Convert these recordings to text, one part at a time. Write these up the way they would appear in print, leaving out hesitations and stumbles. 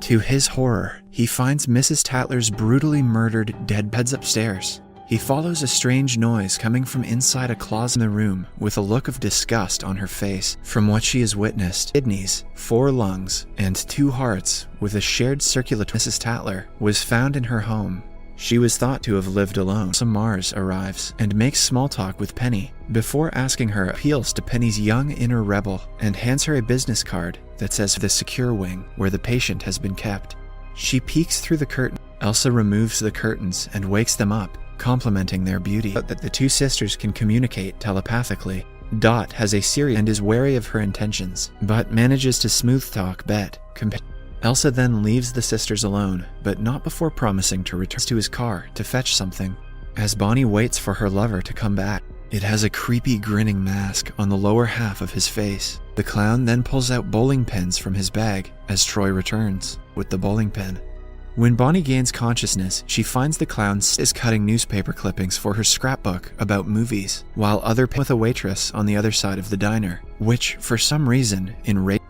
To his horror, he finds Mrs. Tatler's brutally murdered dead beds upstairs. He follows a strange noise coming from inside a closet in the room with a look of disgust on her face from what she has witnessed. Kidneys, 4 lungs, and 2 hearts with a shared circulatory. Mrs. Tatler was found in her home. She was thought to have lived alone. Mars arrives and makes small talk with Penny before asking her appeals to Penny's young inner rebel and hands her a business card that says the secure wing where the patient has been kept. She peeks through the curtain. Elsa removes the curtains and wakes them up, complimenting their beauty. But that the 2 sisters can communicate telepathically. Dot has a serious and is wary of her intentions, but manages to smooth talk Bet. Elsa then leaves the sisters alone, but not before promising to return to his car to fetch something. As Bonnie waits for her lover to come back, it has a creepy grinning mask on the lower half of his face. The clown then pulls out bowling pins from his bag as Troy returns with the bowling pin. When Bonnie gains consciousness, she finds the clown is cutting newspaper clippings for her scrapbook about movies, while with a waitress on the other side of the diner, which, for some reason,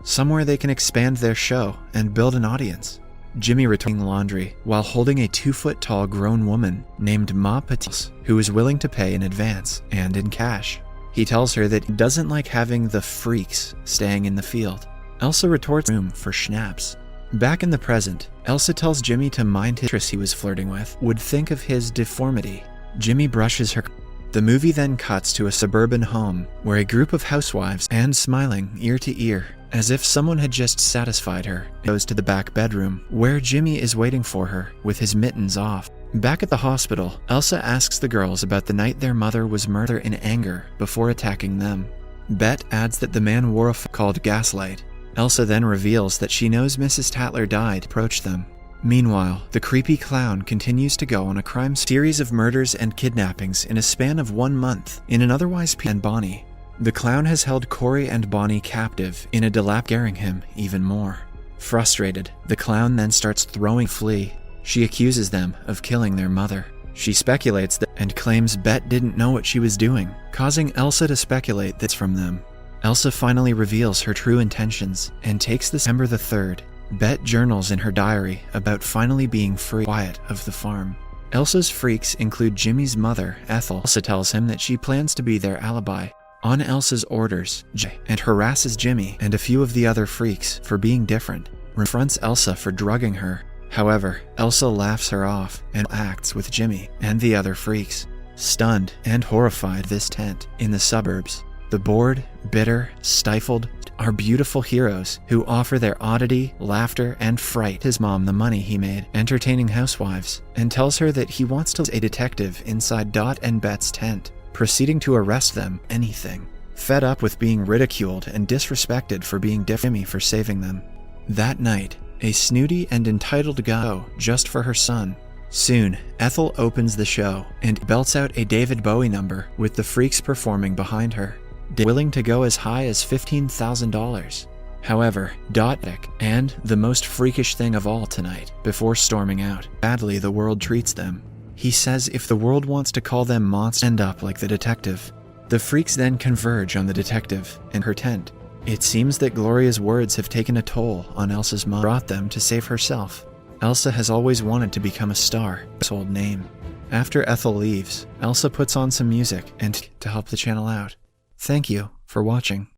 somewhere they can expand their show and build an audience. Jimmy returning laundry while holding a 2-foot-tall grown woman named Ma Patis, who is willing to pay in advance and in cash. He tells her that he doesn't like having the freaks staying in the field. Elsa retorts room for schnapps. Back in the present, Elsa tells Jimmy to mind his actress he was flirting with would think of his deformity. Jimmy brushes her. The movie then cuts to a suburban home where a group of housewives and smiling ear to ear as if someone had just satisfied her goes to the back bedroom where Jimmy is waiting for her with his mittens off. Back at the hospital, Elsa asks the girls about the night their mother was murdered in anger before attacking them. Bet adds that the man wore a called Gaslight. Elsa then reveals that she knows Mrs. Tatler died. Approach them. Meanwhile, the creepy clown continues to go on a crime series of murders and kidnappings in a span of 1 month in an otherwise peaceful and Bonnie. The clown has held Corey and Bonnie captive in a scaring him even more. Frustrated, the clown then starts throwing Flea. She accuses them of killing their mother. She speculates that and claims Bet didn't know what she was doing, causing Elsa to speculate that's from them. Elsa finally reveals her true intentions and takes December the 3rd. Bet journals in her diary about finally being free quiet of the farm. Elsa's freaks include Jimmy's mother, Ethel. Elsa tells him that she plans to be their alibi. On Elsa's orders, and harasses Jimmy and a few of the other freaks for being different. Confronts Elsa for drugging her. However, Elsa laughs her off and acts with Jimmy and the other freaks. Stunned and horrified this tent in the suburbs. The bored, bitter, stifled are beautiful heroes who offer their oddity, laughter, and fright his mom the money he made entertaining housewives and tells her that he wants to be a detective inside Dot and Bet's tent, proceeding to arrest them anything. Fed up with being ridiculed and disrespected for being Jimmy for saving them. That night, a snooty and entitled guy just for her son. Soon, Ethel opens the show and belts out a David Bowie number with the freaks performing behind her. Willing to go as high as $15,000. However, Dot and the most freakish thing of all tonight, before storming out, badly the world treats them. He says if the world wants to call them monsters, end up like the detective. The freaks then converge on the detective and her tent. It seems that Gloria's words have taken a toll on Elsa's mom, brought them to save herself. Elsa has always wanted to become a star, household name. After Ethel leaves, Elsa puts on some music and to help the channel out. Thank you for watching.